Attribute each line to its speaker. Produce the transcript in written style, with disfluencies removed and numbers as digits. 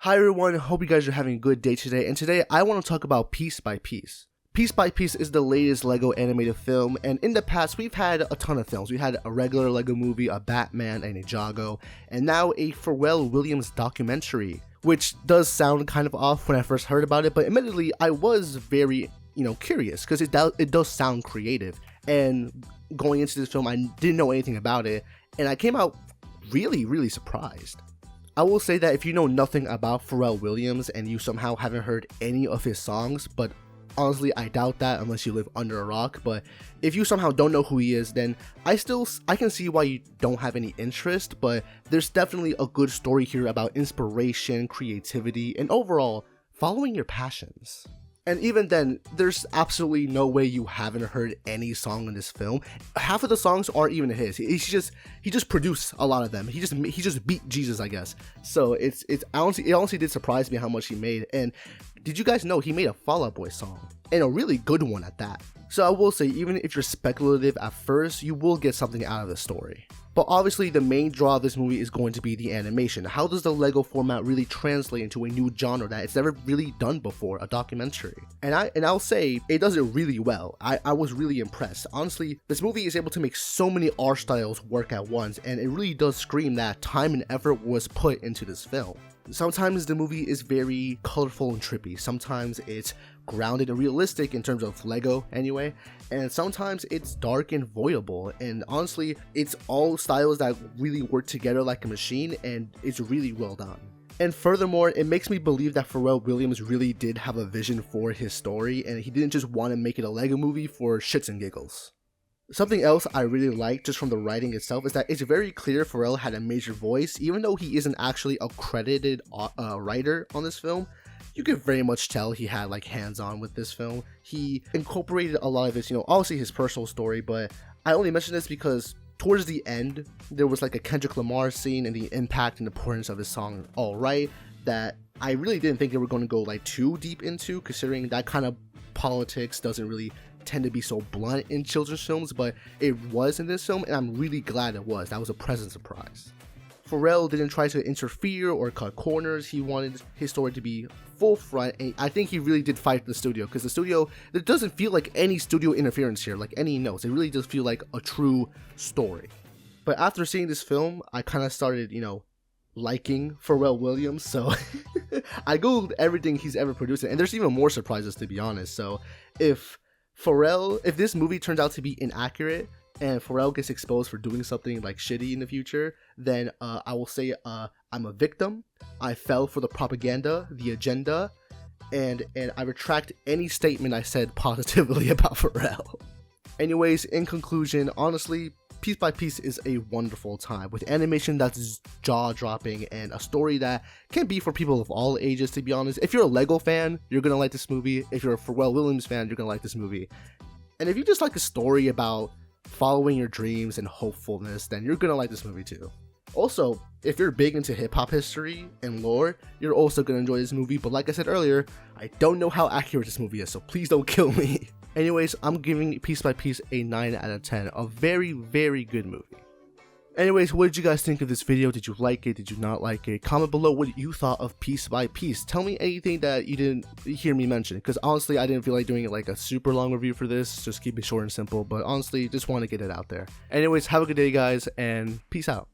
Speaker 1: Hi everyone, hope you guys are having a good day today, and today I want to talk about Piece by Piece. Piece by Piece is the latest LEGO animated film, and in the past we've had a ton of films. We had a regular LEGO movie, a Batman, a Ninjago, and now a Pharrell Williams documentary, which does sound kind of off when I first heard about it, but admittedly I was very, curious, because it does sound creative, and going into this film I didn't know anything about it, and I came out really surprised. I will say that if you know nothing about Pharrell Williams and you somehow haven't heard any of his songs, but honestly I doubt that unless you live under a rock, but if you somehow don't know who he is, then I can see why you don't have any interest, but there's definitely a good story here about inspiration, creativity, and overall following your passions. And even then, there's absolutely no way you haven't heard any song in this film. Half of the songs aren't even his. He just produced a lot of them. He just beat Jesus, I guess. So it honestly did surprise me how much he made. And did you guys know he made a Fall Out Boy song, and a really good one at that? So I will say, even if you're speculative at first, you will get something out of the story. But obviously the main draw of this movie is going to be the animation. How does the LEGO format really translate into a new genre that it's never really done before, a documentary? And I'll say it does it really well. I was really impressed. Honestly, this movie is able to make so many art styles work at once, and it really does scream that time and effort was put into this film. Sometimes the movie is very colorful and trippy, sometimes it's grounded and realistic in terms of LEGO anyway, and sometimes it's dark and voyable, and honestly it's all styles that really work together like a machine, and it's really well done. And furthermore, it makes me believe that Pharrell Williams really did have a vision for his story, and he didn't just want to make it a LEGO movie for shits and giggles. Something else I really like just from the writing itself is that it's very clear Pharrell had a major voice. Even though he isn't actually a credited writer on this film, you can very much tell he had like hands-on with this film. He incorporated a lot of his, obviously his personal story, but I only mention this because towards the end, there was like a Kendrick Lamar scene and the impact and importance of his song Alright that I really didn't think they were going to go like too deep into, considering that kind of politics doesn't really tend to be so blunt in children's films, but it was in this film, and I'm really glad it was. That was a pleasant surprise. Pharrell didn't try to interfere or cut corners. He wanted his story to be full front, and I think he really did fight the studio, because the studio, it doesn't feel like any studio interference here, like any notes. It really does feel like a true story. But after seeing this film, I kind of started, liking Pharrell Williams, so I googled everything he's ever produced, and there's even more surprises, to be honest. So if this movie turns out to be inaccurate and Pharrell gets exposed for doing something like shitty in the future, then I will say I'm a victim. I fell for the propaganda, the agenda, and I retract any statement I said positively about Pharrell. Anyways, in conclusion, honestly, Piece by Piece is a wonderful time with animation that's jaw-dropping and a story that can be for people of all ages, to be honest. If you're a LEGO fan, you're gonna like this movie. If you're a Pharrell Williams fan, you're gonna like this movie. And if you just like a story about following your dreams and hopefulness, then you're gonna like this movie too. Also, if you're big into hip-hop history and lore, you're also gonna enjoy this movie, but like I said earlier, I don't know how accurate this movie is, so please don't kill me. Anyways, I'm giving Piece by Piece a 9 out of 10, a very good movie. Anyways, what did you guys think of this video? Did you like it? Did you not like it? Comment below what you thought of Piece by Piece. Tell me anything that you didn't hear me mention, because honestly I didn't feel like doing it like a super long review for this. Just keep it short and simple, but honestly just want to get it out there. Anyways, have a good day guys, and peace out.